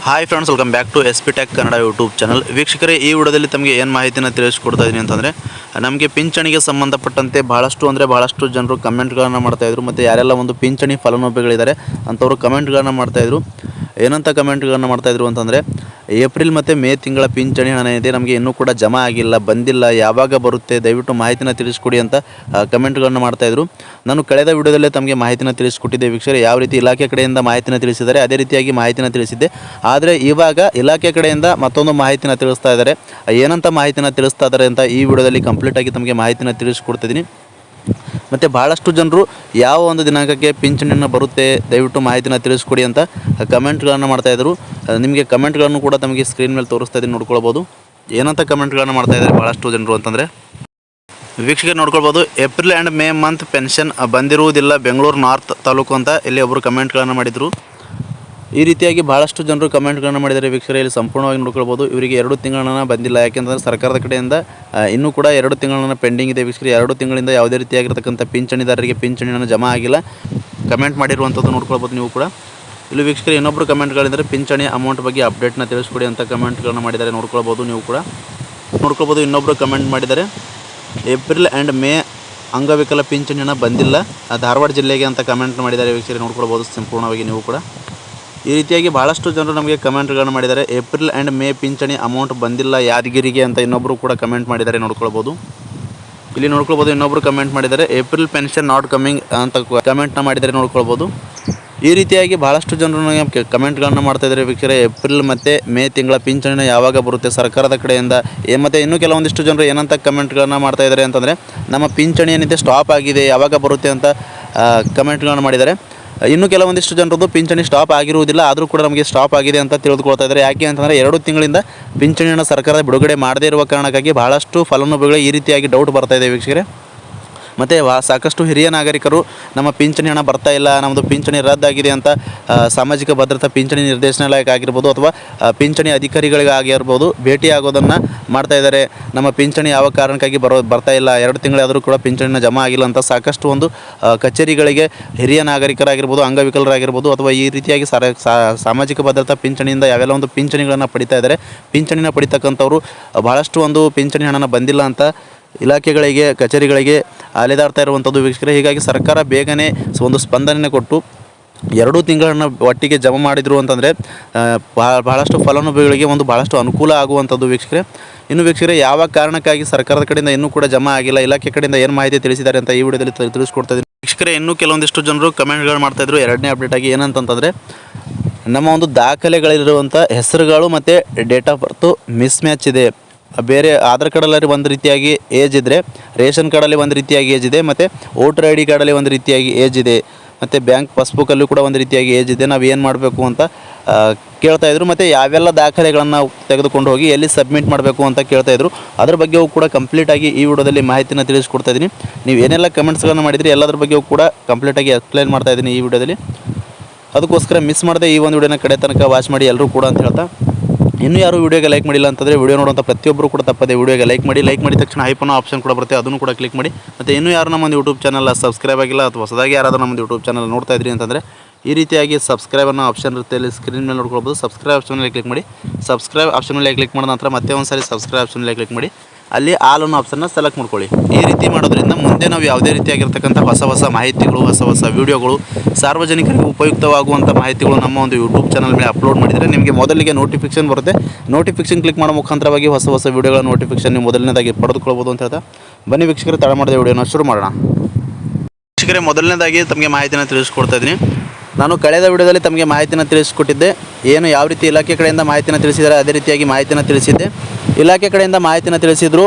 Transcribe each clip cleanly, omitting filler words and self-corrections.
Hi friends, welcome back to SP Tech Kannada YouTube channel. ವೀಕ್ಷಕರೇ, ಈ ವಿಡಿಯೋದಲ್ಲಿ ತಮಗೆ ಏನು ಮಾಹಿತಿನ ತಿಳಿಸ್ಕೊಡ್ತಾ ಇದ್ದೀನಿ ಅಂತಂದರೆ, ನಮಗೆ ಪಿಂಚಣಿಗೆ ಸಂಬಂಧಪಟ್ಟಂತೆ ಭಾಳಷ್ಟು ಜನರು ಕಮೆಂಟ್ಗಳನ್ನು ಮಾಡ್ತಾಯಿದ್ರು. ಮತ್ತು ಯಾರೆಲ್ಲ ಒಂದು ಪಿಂಚಣಿ ಫಲಾನುಭವಿಗಳಿದ್ದಾರೆ ಅಂಥವರು ಕಮೆಂಟ್ಗಳನ್ನು ಮಾಡ್ತಾಯಿದ್ರು. ಏನಂತ ಕಮೆಂಟ್ಗಳನ್ನು ಮಾಡ್ತಾಯಿದ್ರು ಅಂತಂದರೆ, ಏಪ್ರಿಲ್ ಮತ್ತು ಮೇ ತಿಂಗಳ ಪಿಂಚಣಿ ಹಣ ಇದೆ, ನಮಗೆ ಇನ್ನೂ ಕೂಡ ಜಮಾ ಆಗಿಲ್ಲ, ಬಂದಿಲ್ಲ, ಯಾವಾಗ ಬರುತ್ತೆ, ದಯವಿಟ್ಟು ಮಾಹಿತಿನ ತಿಳಿಸ್ಕೊಡಿ ಅಂತ ಕಮೆಂಟ್ಗಳನ್ನು ಮಾಡ್ತಾಯಿದ್ರು. ನಾನು ಕಳೆದ ವಿಡಿಯೋದಲ್ಲೇ ತಮಗೆ ಮಾಹಿತಿನ ತಿಳಿಸ್ಕೊಟ್ಟಿದ್ದೆ ವೀಕ್ಷಕರೇ. ಯಾವ ರೀತಿ ಇಲಾಖೆ ಕಡೆಯಿಂದ ಮಾಹಿತಿನ ತಿಳಿಸಿದ್ದಾರೆ ಅದೇ ರೀತಿಯಾಗಿ ಮಾಹಿತಿನ ತಿಳಿಸಿದ್ದೆ. ಆದರೆ ಇವಾಗ ಇಲಾಖೆ ಕಡೆಯಿಂದ ಮತ್ತೊಂದು ಮಾಹಿತಿನ ತಿಳಿಸ್ತಾ ಇದ್ದಾರೆ. ಏನಂತ ಮಾಹಿತಿನ ತಿಳಿಸ್ತಾ ಇದ್ದಾರೆ ಅಂತ ಈ ವಿಡಿಯೋದಲ್ಲಿ ಕಂಪ್ಲೀಟಾಗಿ ತಮಗೆ ಮಾಹಿತಿನ ತಿಳಿಸ್ಕೊಡ್ತಿದ್ದೀನಿ. ಮತ್ತು ಭಾಳಷ್ಟು ಜನರು ಯಾವ ಒಂದು ದಿನಾಂಕಕ್ಕೆ ಪಿಂಚಣಿಯನ್ನು ಬರುತ್ತೆ, ದಯವಿಟ್ಟು ಮಾಹಿತಿನ ತಿಳಿಸ್ಕೊಡಿ ಅಂತ ಕಮೆಂಟ್ಗಳನ್ನು ಮಾಡ್ತಾಯಿದ್ರು. ನಿಮಗೆ ಕಮೆಂಟ್ಗಳನ್ನು ಕೂಡ ತಮಗೆ ಸ್ಕ್ರೀನ್ ಮೇಲೆ ತೋರಿಸ್ತಾ ಇದ್ದೀನಿ, ನೋಡ್ಕೊಳ್ಬೋದು. ಏನಂತ ಕಮೆಂಟ್ಗಳನ್ನು ಮಾಡ್ತಾಯಿದ್ದಾರೆ ಭಾಳಷ್ಟು ಜನರು ಅಂತಂದರೆ, ವೀಕ್ಷಕರು ನೋಡ್ಕೊಳ್ಬೋದು, April and May month pension ಬಂದಿರುವುದಿಲ್ಲ ಬೆಂಗಳೂರು ನಾರ್ತ್ ತಾಲೂಕು ಅಂತ ಇಲ್ಲಿ ಒಬ್ಬರು ಕಮೆಂಟ್ಗಳನ್ನು ಮಾಡಿದರು. ಈ ರೀತಿಯಾಗಿ ಭಾಳಷ್ಟು ಜನರು ಕಮೆಂಟ್ಗಳನ್ನು ಮಾಡಿದ್ದಾರೆ ವೀಕ್ಷಕರೇ. ಇಲ್ಲಿ ಸಂಪೂರ್ಣವಾಗಿ ನೋಡ್ಕೊಳ್ಬೋದು. ಇವರಿಗೆ 2 ತಿಂಗಳನ್ನ ಬಂದಿಲ್ಲ, ಯಾಕೆಂದರೆ ಸರ್ಕಾರದ ಕಡೆಯಿಂದ ಇನ್ನೂ ಕೂಡ 2 ತಿಂಗಳನ್ನ ಪೆಂಡಿಂಗ್ ಇದೆ ವೀಕ್ಷಕರೇ. 2 ತಿಂಗಳಿಂದ ಯಾವುದೇ ರೀತಿಯಾಗಿರ್ತಕ್ಕಂಥ ಪಿಂಚಣಿದಾರರಿಗೆ ಪಿಂಚಣಿಯನ್ನು ಜಮಾ ಆಗಿಲ್ಲ. ಕಮೆಂಟ್ ಮಾಡಿರುವಂಥದ್ದು ನೋಡ್ಕೊಳ್ಬೋದು ನೀವು ಕೂಡ. ಇಲ್ಲಿ ವೀಕ್ಷಕರು ಇನ್ನೊಬ್ಬರು ಕಮೆಂಟ್ಗಳಿದ್ದಾರೆ, ಪಿಂಚಣಿ ಅಮೌಂಟ್ ಬಗ್ಗೆ ಅಪ್ಡೇಟ್ನ ತಿಳಿಸ್ಕೊಡಿ ಅಂತ ಕಮೆಂಟ್ಗಳನ್ನು ಮಾಡಿದ್ದಾರೆ, ನೋಡ್ಕೊಳ್ಬೋದು ನೀವು ಕೂಡ. ನೋಡ್ಕೊಳ್ಬೋದು, ಇನ್ನೊಬ್ಬರು ಕಮೆಂಟ್ ಮಾಡಿದ್ದಾರೆ, ಏಪ್ರಿಲ್ ಆ್ಯಂಡ್ ಮೇ ಅಂಗವಿಕಲ ಪಿಂಚಣಿ ಹಣ ಬಂದಿಲ್ಲ ಧಾರವಾಡ ಜಿಲ್ಲೆಗೆ ಅಂತ ಕಮೆಂಟ್ ಮಾಡಿದ್ದಾರೆ ವೀಕ್ಷಕರೇ, ನೋಡ್ಕೊಳ್ಬೋದು ಸಂಪೂರ್ಣವಾಗಿ ನೀವು ಕೂಡ. ಈ ರೀತಿಯಾಗಿ ಭಾಳಷ್ಟು ಜನರು ನಮಗೆ ಕಮೆಂಟ್ಗಳನ್ನು ಮಾಡಿದ್ದಾರೆ. ಏಪ್ರಿಲ್ ಆ್ಯಂಡ್ ಮೇ ಪಿಂಚಣಿ ಅಮೌಂಟ್ ಬಂದಿಲ್ಲ ಯಾದಗಿರಿಗೆ ಅಂತ ಇನ್ನೊಬ್ಬರು ಕೂಡ ಕಮೆಂಟ್ ಮಾಡಿದ್ದಾರೆ, ನೋಡ್ಕೊಳ್ಬೋದು. ಇಲ್ಲಿ ನೋಡ್ಕೊಳ್ಬೋದು, ಇನ್ನೊಬ್ಬರು ಕಮೆಂಟ್ ಮಾಡಿದ್ದಾರೆ, ಏಪ್ರಿಲ್ ಪೆನ್ಷನ್ ನಾಟ್ ಕಮಿಂಗ್ ಅಂತ ಕಮೆಂಟ್ನ ಮಾಡಿದ್ದಾರೆ, ನೋಡ್ಕೊಳ್ಬೋದು. ಈ ರೀತಿಯಾಗಿ ಭಾಳಷ್ಟು ಜನರು ನಮಗೆ ಕಮೆಂಟ್ಗಳನ್ನು ಮಾಡ್ತಾಯಿದ್ದಾರೆ ವೀಕ್ಷಕರೇ. ಏಪ್ರಿಲ್ ಮತ್ತು ಮೇ ತಿಂಗಳ ಪಿಂಚಣಿ ಯಾವಾಗ ಬರುತ್ತೆ ಸರ್ಕಾರದ ಕಡೆಯಿಂದ. ಮತ್ತು ಇನ್ನೂ ಕೆಲವೊಂದಿಷ್ಟು ಜನರು ಏನಂತ ಕಮೆಂಟ್ಗಳನ್ನು ಮಾಡ್ತಾಯಿದ್ದಾರೆ ಅಂತಂದರೆ, ನಮ್ಮ ಪಿಂಚಣಿ ಏನಿದೆ ಸ್ಟಾಪ್ ಆಗಿದೆ, ಯಾವಾಗ ಬರುತ್ತೆ ಅಂತ ಕಮೆಂಟ್ಗಳನ್ನು ಮಾಡಿದ್ದಾರೆ. ಇನ್ನು ಕೆಲವೊಂದಿಷ್ಟು ಜನರದ್ದು ಪಿಂಚಣಿ ಸ್ಟಾಪ್ ಆಗಿರುವುದಿಲ್ಲ, ಆದರೂ ಕೂಡ ನಮಗೆ ಸ್ಟಾಪ್ ಆಗಿದೆ ಅಂತ ತಿಳಿದುಕೊಳ್ತಾ ಇದ್ದಾರೆ. ಯಾಕೆ ಅಂತಂದರೆ 2 ತಿಂಗಳಿಂದ ಪಿಂಚಣಿಯನ್ನು ಸರ್ಕಾರ ಬಿಡುಗಡೆ ಮಾಡದೇ ಇರುವ ಕಾರಣಕ್ಕಾಗಿ ಭಾಳಷ್ಟು ಫಲಾನುಭವಿಗಳಿಗೆ ಈ ರೀತಿಯಾಗಿ ಡೌಟ್ ಬರ್ತಾ ಇದೆ ವೀಕ್ಷಕರೇ. ಮತ್ತು ಸಾಕಷ್ಟು ಹಿರಿಯ ನಾಗರಿಕರು ನಮ್ಮ ಪಿಂಚಣಿ ಹಣ ಬರ್ತಾ ಇಲ್ಲ, ನಮ್ಮದು ಪಿಂಚಣಿ ರದ್ದಾಗಿದೆ ಅಂತ ಸಾಮಾಜಿಕ ಭದ್ರತಾ ಪಿಂಚಣಿ ನಿರ್ದೇಶನಾಲಯಕ್ಕೆ ಆಗಿರ್ಬೋದು ಅಥವಾ ಪಿಂಚಣಿ ಅಧಿಕಾರಿಗಳಿಗಾಗಿರ್ಬೋದು ಭೇಟಿ ಆಗೋದನ್ನು ಮಾಡ್ತಾ ಇದ್ದಾರೆ. ನಮ್ಮ ಪಿಂಚಣಿ ಯಾವ ಕಾರಣಕ್ಕಾಗಿ ಬರ್ತಾ ಇಲ್ಲ, 2 ತಿಂಗಳಾದರೂ ಕೂಡ ಪಿಂಚಣಿನ ಜಮಾ ಆಗಿಲ್ಲ ಅಂತ ಸಾಕಷ್ಟು ಒಂದು ಕಚೇರಿಗಳಿಗೆ ಹಿರಿಯ ನಾಗರಿಕರಾಗಿರ್ಬೋದು, ಅಂಗವಿಕಲರಾಗಿರ್ಬೋದು ಅಥವಾ ಈ ರೀತಿಯಾಗಿ ಸಾಮಾಜಿಕ ಭದ್ರತಾ ಪಿಂಚಣಿಯಿಂದ ಯಾವೆಲ್ಲ ಒಂದು ಪಿಂಚಣಿಗಳನ್ನು ಪಡಿತಾ ಇದ್ದಾರೆ, ಪಿಂಚಣಿನ ಪಡಿತಕ್ಕಂಥವ್ರು ಭಾಳಷ್ಟು ಒಂದು ಪಿಂಚಣಿ ಹಣನ ಬಂದಿಲ್ಲ ಅಂತ ಇಲಾಖೆಗಳಿಗೆ ಕಚೇರಿಗಳಿಗೆ ಅಲೆದಾಡ್ತಾ ಇರುವಂಥದ್ದು ವೀಕ್ಷಕರೇ. ಹೀಗಾಗಿ ಸರ್ಕಾರ ಬೇಗನೆ ಒಂದು ಸ್ಪಂದನೆ ಕೊಟ್ಟು 2 ತಿಂಗಳನ್ನು ಒಟ್ಟಿಗೆ ಜಮಾ ಮಾಡಿದರು ಅಂತಂದರೆ ಭಾಳಷ್ಟು ಫಲಾನುಭವಿಗಳಿಗೆ ಒಂದು ಭಾಳಷ್ಟು ಅನುಕೂಲ ಆಗುವಂಥದ್ದು ವೀಕ್ಷಕರೇ. ಇನ್ನು ವೀಕ್ಷಕರೇ, ಯಾವ ಕಾರಣಕ್ಕಾಗಿ ಸರ್ಕಾರದ ಕಡೆಯಿಂದ ಇನ್ನೂ ಕೂಡ ಜಮಾ ಆಗಿಲ್ಲ, ಇಲಾಖೆ ಕಡೆಯಿಂದ ಏನು ಮಾಹಿತಿ ತಿಳಿಸಿದ್ದಾರೆ ಅಂತ ಈ ವಿಡಿಯೋದಲ್ಲಿ ತಿಳಿಸ್ಕೊಡ್ತಾ ಇದ್ದೀನಿ ವೀಕ್ಷಕರೇ. ಇನ್ನೂ ಕೆಲವೊಂದಿಷ್ಟು ಜನರು ಕಮೆಂಟ್ಗಳು ಮಾಡ್ತಾಯಿದ್ರು. 2ನೇ ಅಪ್ಡೇಟ್ ಆಗಿ ಏನಂತಂದರೆ, ನಮ್ಮ ಒಂದು ದಾಖಲೆಗಳಿರುವಂಥ ಹೆಸರುಗಳು ಮತ್ತು date of birth miss match ಇದೆ. ಬೇರೆ ಆಧಾರ್ ಕಾರ್ಡಲ್ಲಿ ಒಂದು ರೀತಿಯಾಗಿ ಏಜ್ ಇದ್ದರೆ, ರೇಷನ್ ಕಾರ್ಡಲ್ಲಿ ಒಂದು ರೀತಿಯಾಗಿ ಏಜ್ ಇದೆ, ಮತ್ತು ವೋಟರ್ ID ಕಾರ್ಡಲ್ಲಿ ಒಂದು ರೀತಿಯಾಗಿ ಏಜ್ ಇದೆ, ಮತ್ತು ಬ್ಯಾಂಕ್ ಪಾಸ್ಬುಕ್ಕಲ್ಲೂ ಕೂಡ ಒಂದು ರೀತಿಯಾಗಿ ಏಜ್ ಇದೆ. ನಾವು ಏನು ಮಾಡಬೇಕು ಅಂತ ಕೇಳ್ತಾಯಿದ್ರು. ಮತ್ತು ಯಾವೆಲ್ಲ ದಾಖಲೆಗಳನ್ನು ತೆಗೆದುಕೊಂಡು ಹೋಗಿ ಎಲ್ಲಿ ಸಬ್ಮಿಟ್ ಮಾಡಬೇಕು ಅಂತ ಕೇಳ್ತಾಯಿದ್ರು. ಅದ್ರ ಬಗ್ಗೆಯೂ ಕೂಡ ಕಂಪ್ಲೀಟಾಗಿ ಈ ವಿಡಿಯೋದಲ್ಲಿ ಮಾಹಿತಿನ ತಿಳಿಸ್ಕೊಡ್ತಾಯಿದ್ದೀನಿ. ನೀವು ಏನೆಲ್ಲ ಕಮೆಂಟ್ಸ್ಗಳನ್ನು ಮಾಡಿದ್ರಿ ಎಲ್ಲದ್ರ ಬಗ್ಗೆಯೂ ಕೂಡ ಕಂಪ್ಲೀಟಾಗಿ ಎಕ್ಸ್ಪ್ಲೈನ್ ಮಾಡ್ತಾಯಿದ್ದೀನಿ ಈ ವಿಡಿಯೋದಲ್ಲಿ. ಅದಕ್ಕೋಸ್ಕರ ಮಿಸ್ ಮಾಡದೆ ಈ ಒಂದು ವಿಡಿಯೋನ ಕಡೆ ತನಕ ವಾಚ್ ಮಾಡಿ ಎಲ್ಲರೂ ಕೂಡ ಅಂತ ಹೇಳ್ತಾ, ಇನ್ನೂ ಯಾರು ವೀಡಿಯೋಗೆ ಲೈಕ್ ಮಾಡಿಲ್ಲ ಅಂತಂದರೆ ವಿಡಿಯೋ ನೋಡುವಂಥ ಪ್ರತಿಯೊಬ್ಬರು ಕೂಡ ತಪ್ಪದೆ ವಿಡಿಯೋಗೆ ಲೈಕ್ ಮಾಡಿದ ತಕ್ಷಣ ಹೈಪನ್ನೋ ಆಪ್ಷನ್ ಕೂಡ ಬರುತ್ತೆ, ಅದನ್ನು ಕೂಡ ಕ್ಲಿಕ್ ಮಾಡಿ. ಮತ್ತು ಇನ್ನೂ ಯಾರು ನಮ್ಮೊಂದು ಯೂಟ್ಯೂಬ್ ಚಾನಲ್ ಸಬ್ಸ್ಕ್ರೈಬ್ ಆಗಿಲ್ಲ ಅಥವಾ ಹೊಸದಾಗಿ ಯಾರಾದರೂ ನಮ್ಮದು ಯೂಟ್ಯೂಬ್ ಚಾನಲ್ ನೋಡ್ತಾ ಇದ್ರಿ ಅಂತಂದರೆ ಈ ರೀತಿಯಾಗಿ ಸಬ್ಸ್ಕ್ರೈಬ್ ಅನ್ನೋ ಆಪ್ಷನ್ ಇರುತ್ತೆ, ಇಲ್ಲಿ ಸ್ಕ್ರೀನ್ ಮೇಲೆ ನೋಡ್ಕೊಳ್ಬೋದು. ಸಬ್ಸ್ಕ್ರೈಬ್ ಆಪ್ಷನ್ ಮೇಲೆ ಕ್ಲಿಕ್ ಮಾಡಿ. ಸಬ್ಸ್ಕ್ರೈಬ್ ಆಪ್ಷನ್ ಮೇಲೆ ಕ್ಲಿಕ್ ಮಾಡಿದ ನಂತರ ಮತ್ತೆ ಒಂದು ಸಾರಿ ಸಬ್ಸ್ಕ್ರೈಬ್ ಆಪ್ಷನ್ ಮೇಲೆ ಕ್ಲಿಕ್ ಮಾಡಿ. ಅಲ್ಲಿ ಆಲ್ ಅನ್ನೋ ಆಪ್ಷನ್ನ ಸೆಲೆಕ್ಟ್ ಮಾಡ್ಕೊಳ್ಳಿ. ಈ ರೀತಿ ಮಾಡೋದ್ರಿಂದ ಮುಂದೆ ನಾವು ಯಾವುದೇ ರೀತಿಯಾಗಿರ್ತಕ್ಕಂಥ ಹೊಸ ಮಾಹಿತಿಗಳು, ಹೊಸ ವೀಡಿಯೋಗಳು, ಸಾರ್ವಜನಿಕರಿಗೆ ಉಪಯುಕ್ತವಾಗುವಂಥ ಮಾಹಿತಿಗಳು ನಮ್ಮ ಒಂದು ಯೂಟ್ಯೂಬ್ ಚಾನಲ್ ಮೇಲೆ ಅಪ್ಲೋಡ್ ಮಾಡಿದರೆ ನಿಮಗೆ ಮೊದಲಿಗೆ ನೋಟಿಫಿಕೇಷನ್ ಬರುತ್ತೆ. ನೋಟಿಫಿಕೇಷನ್ ಕ್ಲಿಕ್ ಮಾಡೋ ಮುಖಾಂತರವಾಗಿ ಹೊಸ ವೀಡಿಯೋಗಳ ನೋಟಿಫಿಕೇಷನ್ ನೀವು ಮೊದಲನೇದಾಗಿ ಪಡೆದುಕೊಳ್ಬೋದು ಅಂತ ಹೇಳ್ತಾ, ಬನ್ನಿ ವೀಕ್ಷಕರೇ, ತಡ ಮಾಡಿದ ವಿಡಿಯೋನ ಶುರು ಮಾಡೋಣ. ವೀಕ್ಷಕರೇ, ಮೊದಲನೇದಾಗಿ ತಮಗೆ ಮಾಹಿತಿನ ತಿಳಿಸ್ಕೊಡ್ತಾ ಇದ್ದೀನಿ. ನಾನು ಕಳೆದ ವಿಡಿಯೋದಲ್ಲಿ ತಮಗೆ ಮಾಹಿತಿನ ತಿಳಿಸ್ಕೊಟ್ಟಿದ್ದೆ. ಏನು ಯಾವ ರೀತಿ ಇಲಾಖೆ ಕಡೆಯಿಂದ ಮಾಹಿತಿನ ತಿಳಿಸಿದ್ದಾರೆ ಅದೇ ರೀತಿಯಾಗಿ ಮಾಹಿತಿನ ತಿಳಿಸಿದ್ದೆ. ಇಲಾಖೆ ಕಡೆಯಿಂದ ಮಾಹಿತಿನ ತಿಳಿಸಿದ್ರು,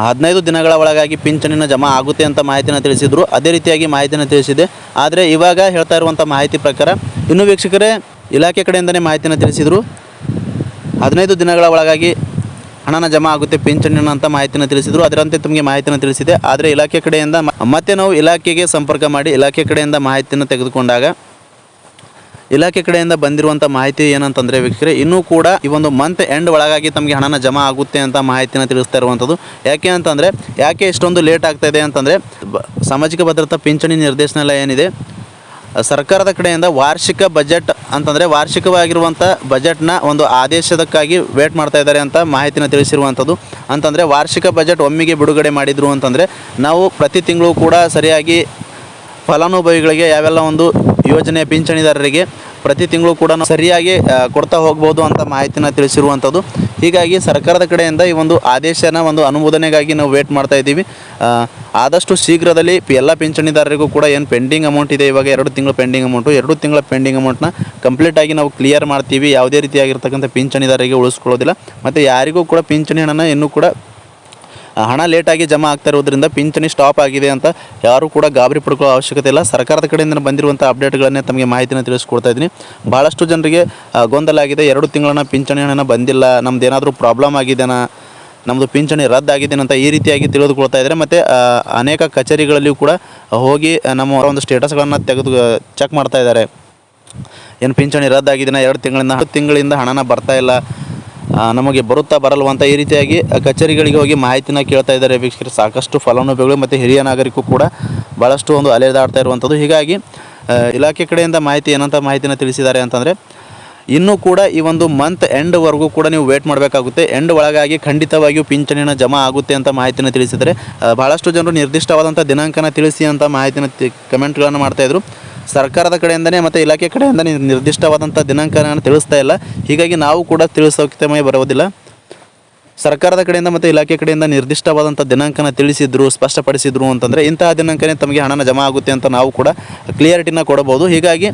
15 ದಿನಗಳ ಒಳಗಾಗಿ ಪಿಂಚಣಿನ ಜಮಾ ಆಗುತ್ತೆ ಅಂತ ಮಾಹಿತಿನ ತಿಳಿಸಿದ್ರು. ಅದೇ ರೀತಿಯಾಗಿ ಮಾಹಿತಿನ ತಿಳಿಸಿದೆ. ಆದರೆ ಇವಾಗ ಹೇಳ್ತಾ ಇರುವಂಥ ಮಾಹಿತಿ ಪ್ರಕಾರ ಇನ್ನೂ ವೀಕ್ಷಕರೇ, ಇಲಾಖೆ ಕಡೆಯಿಂದನೇ ಮಾಹಿತಿನ ತಿಳಿಸಿದರು, 15 ದಿನಗಳ ಒಳಗಾಗಿ ಹಣನ ಜಮಾ ಆಗುತ್ತೆ ಪಿಂಚಣಿನ ಅಂತ ಮಾಹಿತಿನ ತಿಳಿಸಿದರು. ಅದರಂತೆ ತಮಗೆ ಮಾಹಿತಿನ ತಿಳಿಸಿದೆ. ಆದರೆ ಇಲಾಖೆ ಕಡೆಯಿಂದ ಮತ್ತೆ ನಾವು ಇಲಾಖೆಗೆ ಸಂಪರ್ಕ ಮಾಡಿ ಇಲಾಖೆ ಕಡೆಯಿಂದ ಮಾಹಿತಿನ ತೆಗೆದುಕೊಂಡಾಗ ಇಲಾಖೆ ಕಡೆಯಿಂದ ಬಂದಿರುವಂಥ ಮಾಹಿತಿ ಏನಂತಂದರೆ ವೀಕ್ಷಕರೇ, ಇನ್ನೂ ಕೂಡ ಈ ಒಂದು ಮಂತ್ ಎಂಡ್ ಒಳಗಾಗಿ ತಮಗೆ ಹಣನ ಜಮಾ ಆಗುತ್ತೆ ಅಂತ ಮಾಹಿತಿನ ತಿಳಿಸ್ತಾ ಇರುವಂಥದ್ದು. ಯಾಕೆ ಅಂತಂದರೆ, ಯಾಕೆ ಇಷ್ಟೊಂದು ಲೇಟ್ ಆಗ್ತಾಯಿದೆ ಅಂತಂದರೆ, ಸಾಮಾಜಿಕ ಭದ್ರತಾ ಪಿಂಚಣಿ ನಿರ್ದೇಶನಾಲಯ ಏನಿದೆ ಸರ್ಕಾರದ ಕಡೆಯಿಂದ ವಾರ್ಷಿಕ ಬಜೆಟ್ ಅಂತಂದರೆ ವಾರ್ಷಿಕವಾಗಿರುವಂಥ ಬಜೆಟ್ನ ಒಂದು ಆದೇಶದಕ್ಕಾಗಿ ವೇಟ್ ಮಾಡ್ತಾ ಇದ್ದಾರೆ ಅಂತ ಮಾಹಿತಿನ ತಿಳಿಸಿರುವಂಥದ್ದು. ಅಂತಂದರೆ ವಾರ್ಷಿಕ ಬಜೆಟ್ ಒಮ್ಮೆಗೆ ಬಿಡುಗಡೆ ಮಾಡಿದರು ಅಂತಂದರೆ ನಾವು ಪ್ರತಿ ತಿಂಗಳು ಕೂಡ ಸರಿಯಾಗಿ ಫಲಾನುಭವಿಗಳಿಗೆ ಯಾವೆಲ್ಲ ಒಂದು ಯೋಜನೆ ಪಿಂಚಣಿದಾರರಿಗೆ ಪ್ರತಿ ತಿಂಗಳು ಕೂಡ ಸರಿಯಾಗಿ ಕೊಡ್ತಾ ಹೋಗ್ಬೋದು ಅಂತ ಮಾಹಿತಿನ ತಿಳಿಸಿರುವಂಥದ್ದು. ಹೀಗಾಗಿ ಸರ್ಕಾರದ ಕಡೆಯಿಂದ ಈ ಒಂದು ಆದೇಶನ ಒಂದು ಅನುಮೋದನೆಗಾಗಿ ನಾವು ವೇಟ್ ಮಾಡ್ತಾ ಇದ್ದೀವಿ. ಆದಷ್ಟು ಶೀಘ್ರದಲ್ಲಿ ಎಲ್ಲ ಪಿಂಚಣಿದಾರರಿಗೂ ಕೂಡ ಏನು ಪೆಂಡಿಂಗ್ ಅಮೌಂಟ್ ಇದೆ, ಇವಾಗ 2 ತಿಂಗಳು ಪೆಂಡಿಂಗ್ ಅಮೌಂಟು, 2 ತಿಂಗಳ ಪೆಂಡಿಂಗ್ ಅಮೌಂಟ್ನ ಕಂಪ್ಲೀಟಾಗಿ ನಾವು ಕ್ಲಿಯರ್ ಮಾಡ್ತೀವಿ. ಯಾವುದೇ ರೀತಿಯಾಗಿರ್ತಕ್ಕಂಥ ಪಿಂಚಣಿದಾರರಿಗೆ ಉಳಿಸ್ಕೊಳ್ಳೋದಿಲ್ಲ. ಮತ್ತು ಯಾರಿಗೂ ಕೂಡ ಪಿಂಚಣಿ ಹಣನ ಇನ್ನೂ ಕೂಡ ಹಣ ಲೇಟಾಗಿ ಜಮಾ ಆಗ್ತಾ ಇರೋದ್ರಿಂದ ಪಿಂಚಣಿ ಸ್ಟಾಪ್ ಆಗಿದೆ ಅಂತ ಯಾರೂ ಕೂಡ ಗಾಬರಿ ಪಡ್ಕೊಳ್ಳೋ ಅವಶ್ಯಕತೆ ಇಲ್ಲ. ಸರ್ಕಾರದ ಕಡೆಯಿಂದ ಬಂದಿರುವಂಥ ಅಪ್ಡೇಟ್ಗಳನ್ನೇ ತಮಗೆ ಮಾಹಿತಿನ ತಿಳಿಸ್ಕೊಡ್ತಾ ಇದ್ದೀನಿ. ಭಾಳಷ್ಟು ಜನರಿಗೆ ಗೊಂದಲ ಆಗಿದೆ. 2 ತಿಂಗಳನ್ನ ಪಿಂಚಣಿ ಹಣ ಬಂದಿಲ್ಲ, ನಮ್ದು ಏನಾದರೂ ಪ್ರಾಬ್ಲಮ್ ಆಗಿದೆನಾ, ನಮ್ಮದು ಪಿಂಚಣಿ ರದ್ದಾಗಿದ್ದೇನೆ ಅಂತ ಈ ರೀತಿಯಾಗಿ ತಿಳಿದುಕೊಳ್ತಾ ಇದ್ದಾರೆ. ಮತ್ತು ಅನೇಕ ಕಚೇರಿಗಳಲ್ಲಿಯೂ ಕೂಡ ಹೋಗಿ ನಮ್ಮ ಒಂದು ಸ್ಟೇಟಸ್ಗಳನ್ನು ತೆಗೆದು ಚೆಕ್ ಮಾಡ್ತಾ ಇದ್ದಾರೆ. ಏನು ಪಿಂಚಣಿ ರದ್ದಾಗಿದೆನಾ, 2 ತಿಂಗಳಿಂದ ಹಣನ ಬರ್ತಾ ಇಲ್ಲ, ನಮಗೆ ಬರುತ್ತಾ ಬರಲ್ವ ಅಂತ ಈ ರೀತಿಯಾಗಿ ಕಚೇರಿಗಳಿಗೆ ಹೋಗಿ ಮಾಹಿತಿನ ಕೇಳ್ತಾ ಇದ್ದಾರೆ ವೀಕ್ಷಕರು. ಸಾಕಷ್ಟು ಫಲಾನುಭವಿಗಳು ಮತ್ತು ಹಿರಿಯ ನಾಗರಿಕರು ಕೂಡ ಭಾಳಷ್ಟು ಒಂದು ಅಲೆದಾಡ್ತಾ ಇರುವಂಥದ್ದು. ಹೀಗಾಗಿ ಇಲಾಖೆ ಕಡೆಯಿಂದ ಏನಂತ ಮಾಹಿತಿನ ತಿಳಿಸಿದ್ದಾರೆ ಅಂತಂದರೆ, ಇನ್ನೂ ಕೂಡ ಈ ಒಂದು ಮಂತ್ ಎಂಡ್ವರೆಗೂ ಕೂಡ ನೀವು ವೇಟ್ ಮಾಡಬೇಕಾಗುತ್ತೆ. ಎಂಡ್ ಒಳಗಾಗಿ ಖಂಡಿತವಾಗಿಯೂ ಪಿಂಚಣಿನ ಜಮಾ ಆಗುತ್ತೆ ಅಂತ ಮಾಹಿತಿನ ತಿಳಿಸಿದರೆ, ಭಾಳಷ್ಟು ಜನರು ನಿರ್ದಿಷ್ಟವಾದಂಥ ದಿನಾಂಕನ ತಿಳಿಸಿ ಅಂತ ಮಾಹಿತಿನ ಕಮೆಂಟ್ಗಳನ್ನು ಮಾಡ್ತಾಯಿದ್ರು. ಸರ್ಕಾರದ ಕಡೆಯಿಂದನೇ ಮತ್ತು ಇಲಾಖೆ ಕಡೆಯಿಂದ ನಿರ್ದಿಷ್ಟವಾದಂಥ ದಿನಾಂಕನ ತಿಳಿಸ್ತಾ ಇಲ್ಲ. ಹೀಗಾಗಿ ನಾವು ಕೂಡ ತಿಳಿಸೋಕೆ ಬರೋದಿಲ್ಲ. ಸರ್ಕಾರದ ಕಡೆಯಿಂದ ಮತ್ತು ಇಲಾಖೆ ಕಡೆಯಿಂದ ನಿರ್ದಿಷ್ಟವಾದಂಥ ದಿನಾಂಕನ ತಿಳಿಸಿದ್ರು, ಸ್ಪಷ್ಟಪಡಿಸಿದ್ರು ಅಂತಂದರೆ ಇಂತಹ ದಿನಾಂಕನೇ ತಮಗೆ ಹಣನ ಜಮಾ ಆಗುತ್ತೆ ಅಂತ ನಾವು ಕೂಡ ಕ್ಲಿಯರಿಟಿನ ಕೊಡಬಹುದು. ಹೀಗಾಗಿ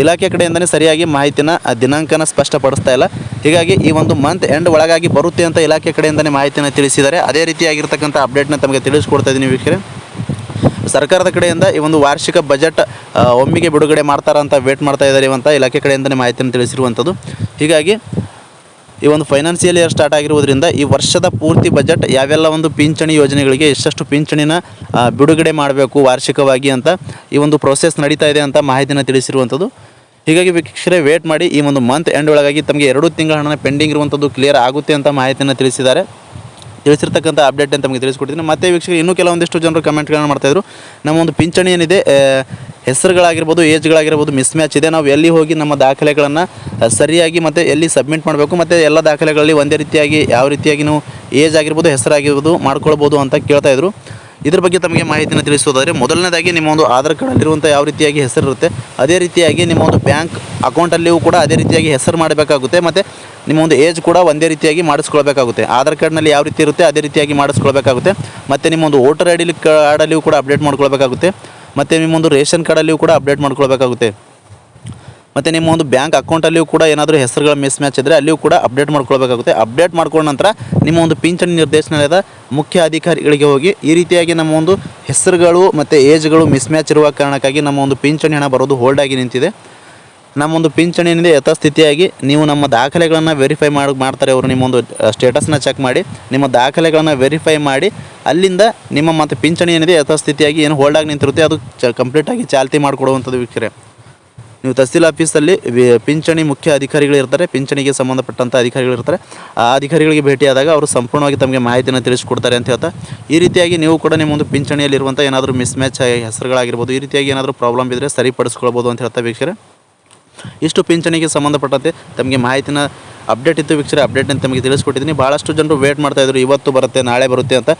ಇಲಾಖೆ ಕಡೆಯಿಂದನೇ ಸರಿಯಾಗಿ ಮಾಹಿತಿನ ದಿನಾಂಕನ ಸ್ಪಷ್ಟಪಡಿಸ್ತಾ ಇಲ್ಲ. ಹೀಗಾಗಿ ಈ ಒಂದು ಮಂತ್ ಎಂಡ್ ಒಳಗಾಗಿ ಬರುತ್ತೆ ಅಂತ ಇಲಾಖೆ ಕಡೆಯಿಂದನೇ ಮಾಹಿತಿನ ತಿಳಿಸಿದ್ದಾರೆ. ಅದೇ ರೀತಿಯಾಗಿರ್ತಕ್ಕಂಥ ಅಪ್ಡೇಟ್ನ ತಮಗೆ ತಿಳಿಸ್ಕೊಡ್ತಾ ಇದ್ದೀನಿ ವೀಕ್ಷಕರೇ. ಸರ್ಕಾರದ ಕಡೆಯಿಂದ ಈ ಒಂದು ವಾರ್ಷಿಕ ಬಜೆಟ್ ಒಮ್ಮೆಗೆ ಬಿಡುಗಡೆ ಮಾಡ್ತಾರಂತ ವೇಟ್ ಮಾಡ್ತಾ ಇದ್ದಾರೆ ಅಂತ ಇಲಾಖೆ ಕಡೆಯಿಂದನೇ ಮಾಹಿತಿಯನ್ನು ತಿಳಿಸಿರುವಂಥದ್ದು. ಹೀಗಾಗಿ ಈ ಒಂದು ಫೈನಾನ್ಷಿಯಲ್ ಇಯರ್ ಸ್ಟಾರ್ಟ್ ಆಗಿರುವುದರಿಂದ ಈ ವರ್ಷದ ಪೂರ್ತಿ ಬಜೆಟ್ ಯಾವೆಲ್ಲ ಒಂದು ಪಿಂಚಣಿ ಯೋಜನೆಗಳಿಗೆ ಎಷ್ಟೆಷ್ಟು ಪಿಂಚಣಿನ ಬಿಡುಗಡೆ ಮಾಡಬೇಕು ವಾರ್ಷಿಕವಾಗಿ ಅಂತ ಈ ಒಂದು ಪ್ರೋಸೆಸ್ ನಡೀತಾ ಇದೆ ಅಂತ ಮಾಹಿತಿನ ತಿಳಿಸಿರುವಂಥದ್ದು. ಹೀಗಾಗಿ ವೀಕ್ಷಕರೇ ವೇಟ್ ಮಾಡಿ. ಈ ಒಂದು ಮಂತ್ ಎಂಡ್ ಒಳಗಾಗಿ ತಮಗೆ 2 ತಿಂಗಳ ಹಣ ಪೆಂಡಿಂಗ್ ಇರುವಂಥದ್ದು ಕ್ಲಿಯರ್ ಆಗುತ್ತೆ ಅಂತ ಮಾಹಿತಿಯನ್ನು ತಿಳಿಸಿರ್ತಕ್ಕಂಥ ಅಪ್ಡೇಟ್ ಅಂತ ತಮಗೆ ತಿಳಿಸ್ಕೊಡ್ತೀನಿ. ಮತ್ತು ವೀಕ್ಷಕರು ಇನ್ನೂ ಕೆಲವೊಂದಿಷ್ಟು ಜನರು ಕಮೆಂಟ್ಗಳನ್ನು ಮಾಡ್ತಾಯಿದ್ರು, ನಮ್ಮ ಒಂದು ಪಿಂಚಣಿ ಏನಿದೆ ಹೆಸರುಗಳಾಗಿರ್ಬೋದು, ಏಜ್ಗಳಾಗಿರ್ಬೋದು ಮಿಸ್ ಮ್ಯಾಚ್ ಇದೆ, ನಾವು ಎಲ್ಲಿ ಹೋಗಿ ನಮ್ಮ ದಾಖಲೆಗಳನ್ನು ಸರಿಯಾಗಿ ಮತ್ತು ಎಲ್ಲಿ ಸಬ್ಮಿಟ್ ಮಾಡಬೇಕು, ಮತ್ತು ಎಲ್ಲ ದಾಖಲೆಗಳಲ್ಲಿ ಒಂದೇ ರೀತಿಯಾಗಿ ಯಾವ ರೀತಿಯಾಗಿ ನಾವು ಏಜ್ ಆಗಿರ್ಬೋದು, ಹೆಸರಾಗಿರ್ಬೋದು ಮಾಡ್ಕೊಳ್ಬೋದು ಅಂತ ಕೇಳ್ತಾಯಿದ್ರು. ಇದ್ರ ಬಗ್ಗೆ ತಮಗೆ ಮಾಹಿತಿನ ತಿಳಿಸೋದಾದರೆ, ಮೊದಲನೇದಾಗಿ ನಿಮ್ಮ ಒಂದು ಆಧಾರ್ ಕಾರ್ಡಲ್ಲಿರುವಂಥ ಯಾವ ರೀತಿಯಾಗಿ ಹೆಸರು ಇರುತ್ತೆ ಅದೇ ರೀತಿಯಾಗಿ ನಿಮ್ಮ ಒಂದು ಬ್ಯಾಂಕ್ ಅಕೌಂಟಲ್ಲಿಯೂ ಕೂಡ ಅದೇ ರೀತಿಯಾಗಿ ಹೆಸರು ಮಾಡಬೇಕಾಗುತ್ತೆ. ಮತ್ತು ನಿಮ್ಮ ಒಂದು ಏಜ್ ಕೂಡ ಒಂದೇ ರೀತಿಯಾಗಿ ಮಾಡಿಸ್ಕೊಳ್ಬೇಕಾಗುತ್ತೆ. ಆಧಾರ್ ಕಾರ್ಡ್ನಲ್ಲಿ ಯಾವ ರೀತಿ ಇರುತ್ತೆ ಅದೇ ರೀತಿಯಾಗಿ ಮಾಡಿಸ್ಕೊಳ್ಬೇಕಾಗುತ್ತೆ. ಮತ್ತು ನಿಮ್ಮ ಒಂದು ವೋಟರ್ ಐ ಡಿ ಕಾರ್ಡಲ್ಲಿಯೂ ಕೂಡ ಅಪ್ಡೇಟ್ ಮಾಡ್ಕೊಳ್ಬೇಕಾಗುತ್ತೆ. ಮತ್ತು ನಿಮ್ಮೊಂದು ರೇಷನ್ ಕಾರ್ಡಲ್ಲಿಯೂ ಕೂಡ ಅಪ್ಡೇಟ್ ಮಾಡ್ಕೊಳ್ಬೇಕಾಗುತ್ತೆ. ಮತ್ತು ನಿಮ್ಮ ಒಂದು ಬ್ಯಾಂಕ್ ಅಕೌಂಟಲ್ಲಿಯೂ ಕೂಡ ಏನಾದರೂ ಹೆಸರುಗಳ ಮಿಸ್ ಮ್ಯಾಚ್ ಇದ್ದರೆ ಅಲ್ಲಿಯೂ ಕೂಡ ಅಪ್ಡೇಟ್ ಮಾಡ್ಕೊಳ್ಬೇಕಾಗುತ್ತೆ. ಅಪ್ಡೇಟ್ ಮಾಡ್ಕೊಂಡ ನಂತರ ನಿಮ್ಮ ಒಂದು ಪಿಂಚಣಿ ನಿರ್ದೇಶನಾಲಯದ ಮುಖ್ಯ ಅಧಿಕಾರಿಗಳಿಗೆ ಹೋಗಿ ಈ ರೀತಿಯಾಗಿ ನಮ್ಮ ಒಂದು ಹೆಸರುಗಳು ಮತ್ತು ಏಜ್ಗಳು ಮಿಸ್ ಮ್ಯಾಚ್ ಇರುವ ಕಾರಣಕ್ಕಾಗಿ ನಮ್ಮ ಒಂದು ಪಿಂಚಣಿ ಹಣ ಬರೋದು ಹೋಲ್ಡ್ ಆಗಿ ನಿಂತಿದೆ, ನಮ್ಮೊಂದು ಪಿಂಚಣಿ ಏನಿದೆ ಯಥಾಸ್ಥಿತಿಯಾಗಿ ನೀವು ನಮ್ಮ ದಾಖಲೆಗಳನ್ನು ವೆರಿಫೈ ಮಾಡ್ತಾರೆ ಅವರು. ನಿಮ್ಮೊಂದು ಸ್ಟೇಟಸ್ನ ಚೆಕ್ ಮಾಡಿ ನಿಮ್ಮ ದಾಖಲೆಗಳನ್ನು ವೆರಿಫೈ ಮಾಡಿ ಅಲ್ಲಿಂದ ನಿಮ್ಮ ಮತ್ತು ಪಿಂಚಣಿ ಏನಿದೆ ಯಥಾಸ್ಥಿತಿಯಾಗಿ ಏನು ಹೋಲ್ಡ್ ಆಗಿ ನಿಂತಿರುತ್ತೆ ಅದು ಕಂಪ್ಲೀಟಾಗಿ ಚಾಲ್ತಿ ಮಾಡಿಕೊಡುವಂಥದ್ದು ವೀಕ್ಷಕರೇ. ನೀವು ತಹಸೀಲ್ ಆಫೀಸಲ್ಲಿ ಪಿಂಚಣಿ ಮುಖ್ಯ ಅಧಿಕಾರಿಗಳಿರ್ತಾರೆ, ಪಿಂಚಣಿಗೆ ಸಂಬಂಧಪಟ್ಟಂಥ ಅಧಿಕಾರಿಗಳಿರ್ತಾರೆ. ಆ ಅಧಿಕಾರಿಗಳಿಗೆ ಭೇಟಿಯಾದಾಗ ಅವರು ಸಂಪೂರ್ಣವಾಗಿ ತಮಗೆ ಮಾಹಿತಿನ ತಿಳಿಸ್ಕೊಡ್ತಾರೆ ಅಂತ ಹೇಳ್ತಾ, ಈ ರೀತಿಯಾಗಿ ನೀವು ಕೂಡ ನಿಮ್ಮೊಂದು ಪಿಂಚಣಿಯಲ್ಲಿರುವಂಥ ಏನಾದರೂ ಮಿಸ್ ಮ್ಯಾಚ್ ಹೆಸರುಗಳಾಗಿರ್ಬೋದು, ಈ ರೀತಿಯಾಗಿ ಏನಾದರೂ ಪ್ರಾಬ್ಲಮ್ ಇದ್ದರೆ ಸರಿಪಡಿಸ್ಕೊಳ್ಬೋದು ಅಂತ ಹೇಳ್ತಾ ವೀಕ್ಷಕರೇ. ಇಷ್ಟು ಪಿಂಚಣಿಗೆ ಸಂಬಂಧಪಟ್ಟಂತೆ ತಮಗೆ ಮಾಹಿತಿನ ಅಪ್ಡೇಟ್ ಇತ್ತು ವೀಕ್ಷಕರೇ. ಅಪ್ಡೇಟ್ನ ತಮಗೆ ತಿಳಿಸ್ಕೊಟ್ಟಿದ್ದೀನಿ. ಭಾಳಷ್ಟು ಜನರು ವೇಟ್ ಮಾಡ್ತಾಯಿದ್ರು, ಇವತ್ತು ಬರುತ್ತೆ ನಾಳೆ ಬರುತ್ತೆ ಅಂತ.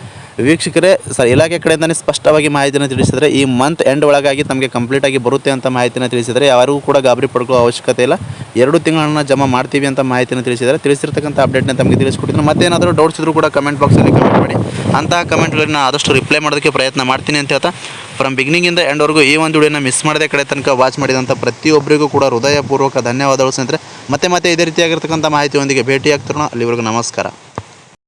ವೀಕ್ಷಕರೇ ಇಲಾಖೆ ಕಡೆಯಿಂದಲೇ ಸ್ಪಷ್ಟವಾಗಿ ಮಾಹಿತಿನ ತಿಳಿಸಿದರೆ ಈ ಮಂತ್ ಎಂಡ್ ಒಳಗಾಗಿ ತಮಗೆ ಕಂಪ್ಲೀಟಾಗಿ ಬರುತ್ತೆ ಅಂತ ಮಾಹಿತಿನ ತಿಳಿಸಿದರೆ ಯಾರಿಗೂ ಕೂಡ ಗಾಬರಿ ಪಡ್ಕೊಳ್ಳೋ ಅವಶ್ಯಕತೆ ಇಲ್ಲ. 2 ತಿಂಗಳ ಹಣ ಜಮಾ ಮಾಡ್ತೀವಿ ಅಂತ ಮಾಹಿತಿನ ತಿಳಿಸಿರ್ತಕ್ಕಂಥ ಅಪ್ಡೇಟ್ನ ತಮಗೆ ತಿಳಿಸ್ಕೊಟ್ಟಿದ್ದೀನಿ. ಮತ್ತೇನಾದರೂ ಡೌಟ್ಸ್ ಇದ್ದರೂ ಕೂಡ ಕಮೆಂಟ್ ಬಾಕ್ಸಲ್ಲಿ ಕಮೆಂಟ್ ಮಾಡಿ. ಅಂತಹ ಕಮೆಂಟ್ಗಳನ್ನ ಆದಷ್ಟು ರಿಪ್ಲೈ ಮಾಡೋದಕ್ಕೆ ಪ್ರಯತ್ನ ಮಾಡ್ತೀನಿ ಅಂತ ಹೇಳ್ತಾ, ಫ್ರಮ್ ಬಿಗಿನಿಂಗಿಂದ ಎಂಡ್ವರೆಗೂ ಈ ಒಂದು ವಿಡಿಯೋನ ಮಿಸ್ ಮಾಡದೆ ಕಡೆ ತನಕ ವಾಚ್ ಮಾಡಿದಂಥ ಪ್ರತಿಯೊಬ್ಬರಿಗೂ ಕೂಡ ಹೃದಯಪೂರ್ವಕ ಧನ್ಯವಾದಗಳು ಸ್ನೇಹಿತರೆ. ಮತ್ತೆ ಇದೇ ರೀತಿಯಾಗಿರ್ತಕ್ಕಂಥ ಮಾಹಿತಿಯೊಂದಿಗೆ ಭೇಟಿಯಾಗ್ತಿರೋಣ. ಅಲ್ಲಿವರೆಗೂ ನಮಸ್ಕಾರ.